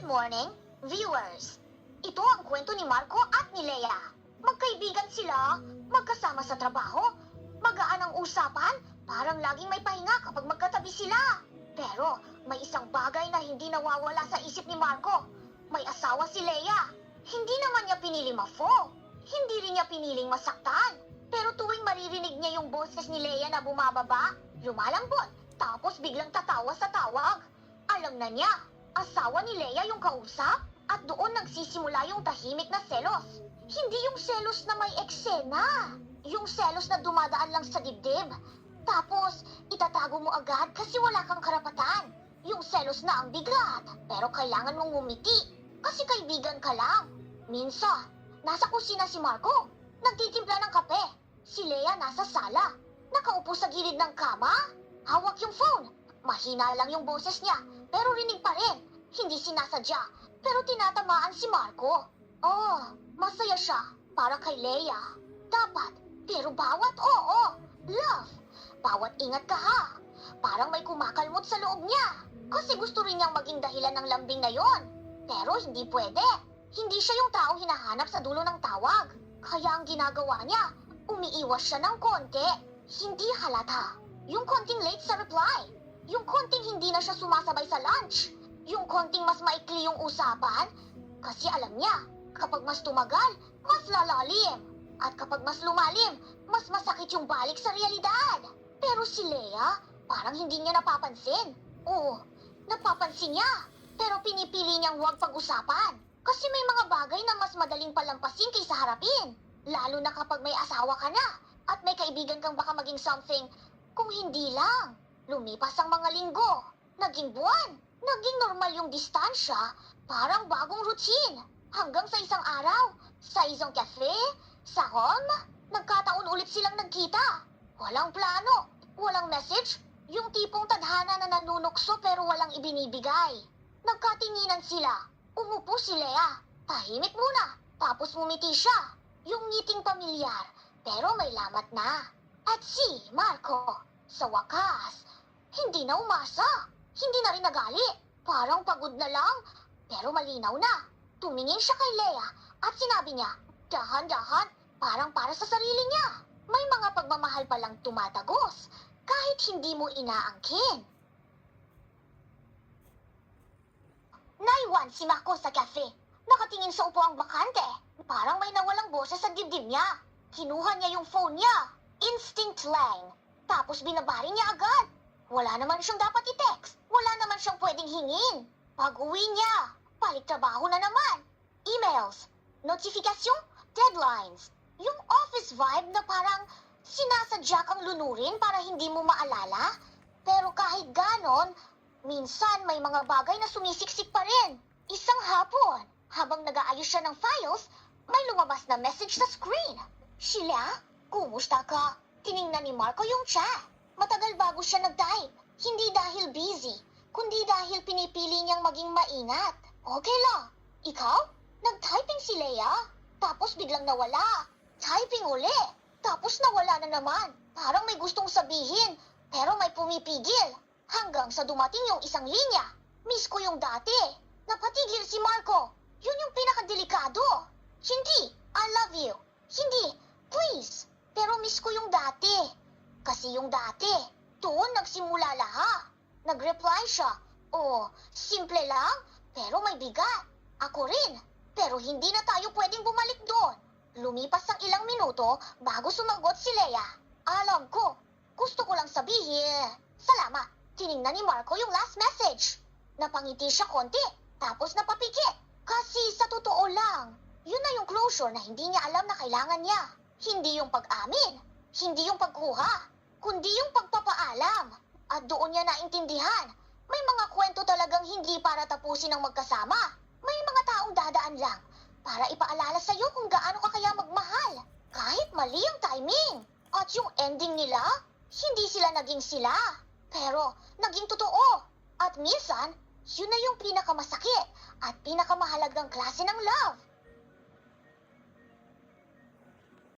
morning, viewers! Ito ang kwento ni Marco at ni Leia. Magkaibigan sila, magkasama sa trabaho, magaan ang usapan, parang laging may pahinga kapag magkatabi sila. Pero may isang bagay na hindi nawawala sa isip ni Marco. May asawa si Leia. Hindi naman niya pinili ma-fall. Hindi rin niya piniling masaktan. Pero tuwing maririnig niya yung boses ni Leia na bumababa, lumalambot, tapos biglang tatawa sa tawag. Alam na niya, asawa ni Leia yung kausap at doon nagsisimula yung tahimik na selos. Hindi yung selos na may eksena. Yung selos na dumadaan lang sa dibdib. Tapos, itatago mo agad kasi wala kang karapatan. Yung selos na ang bigat, pero kailangan mong ngumiti kasi kaibigan ka lang. Minsan, nasa kusina si Marco, nagtitimpla ng kape. Si Leia nasa sala, nakaupo sa gilid ng kama, hawak yung phone. Mahina lang yung boses niya, pero rinig pa rin. Hindi sinasadya, pero tinatamaan si Marco. Oh, masaya siya para kay Leia. Dapat, pero bawat oo, love. Bawat ingat ka ha. Parang may kumakalmot sa loob niya. Kasi gusto rin niyang maging dahilan ng lambing na yon. Pero hindi pwede. Hindi siya yung taong hinahanap sa dulo ng tawag. Kaya ang ginagawa niya, umiiwas siya ng konti. Hindi halata. Yung konting late sa reply. Yung konting hindi na siya sumasabay sa lunch. Yung konting mas maikli yung usapan. Kasi alam niya, kapag mas tumagal, mas lalalim. At kapag mas lumalim, mas masakit yung balik sa realidad. Pero si Leia, parang hindi niya napapansin. Oo, napapansin niya. Pero pinipili niyang huwag pag-usapan. Kasi may mga bagay na mas madaling palampasin kaysa harapin. Lalo na kapag may asawa ka na at may kaibigan kang baka maging something. Kung hindi lang, lumipas ang mga linggo, naging buwan, naging normal yung distansya, parang bagong routine. Hanggang sa isang araw, sa isang cafe, sa home, nagkataon ulit silang nagkita. Walang plano, walang message, yung tipong tadhana na nanunukso pero walang ibinibigay. Nagkatinginan sila, umupo si Leia, tahimik muna, tapos ngumiti siya. Yung ngiting pamilyar, pero may lamat na. At si Marco, sa wakas, hindi na umasa, hindi na rin nagali. Parang pagod na lang, pero malinaw na. Tumingin siya kay Leia at sinabi niya, dahan-dahan, parang para sa sarili niya. May mga pagmamahal palang tumatagos kahit hindi mo inaangkin. Naiwan si Marco sa cafe. Nakatingin sa upuang bakante. Parang may nawalang boses sa dibdib niya. Kinuha niya yung phone niya. Instinct lang. Tapos binabari niya agad. Wala naman siyang dapat i-text. Wala naman siyang pwedeng hingin. Pag-uwi niya, balik trabaho na naman. Emails, notifikasyon, deadlines. Yung office vibe na parang sinasadya kang lunurin para hindi mo maalala. Pero kahit ganon, minsan may mga bagay na sumisiksik pa rin. Isang hapon, habang nag-aayos siya ng files, may lumabas na message sa screen. Sheila, kumusta ka? Tiningnan ni Marco yung chat. Matagal bago siya nag-type. Hindi dahil busy, kundi dahil pinipili niyang maging maingat. Okay lang. Ikaw? Nag-typing si Leia, tapos biglang nawala. Typing uli, tapos nawala na naman. Parang may gustong sabihin, pero may pumipigil. Hanggang sa dumating yung isang linya. Miss ko yung dati. Napatigil si Marco. Yun yung pinakadelikado. Hindi, I love you. Hindi, please. Pero miss ko yung dati. Kasi yung dati, doon nagsimula lahat. Nag-reply siya. Oh, simple lang, pero may bigat. Ako rin, pero hindi na tayo pwedeng bumalik doon. Lumipas ang ilang minuto bago sumagot si Leia. Alam ko, gusto ko lang sabihin. Salamat. Tiningnan ni Marco yung last message. Napangiti siya konti, tapos napapikit. Kasi sa totoo lang, yun na yung closure na hindi niya alam na kailangan niya. Hindi yung pag-amin, hindi yung pagkuha, kundi yung pagpapaalam. At doon niya naintindihan, may mga kwento talagang hindi para tapusin ang magkasama. May mga taong dadaan lang para ipaalala sa'yo kung gaano ka kaya magmahal. Kahit mali ang timing. At yung ending nila, hindi sila naging sila. Pero naging totoo. At minsan, yun na yung pinakamasakit at pinakamahalagang klase ng love.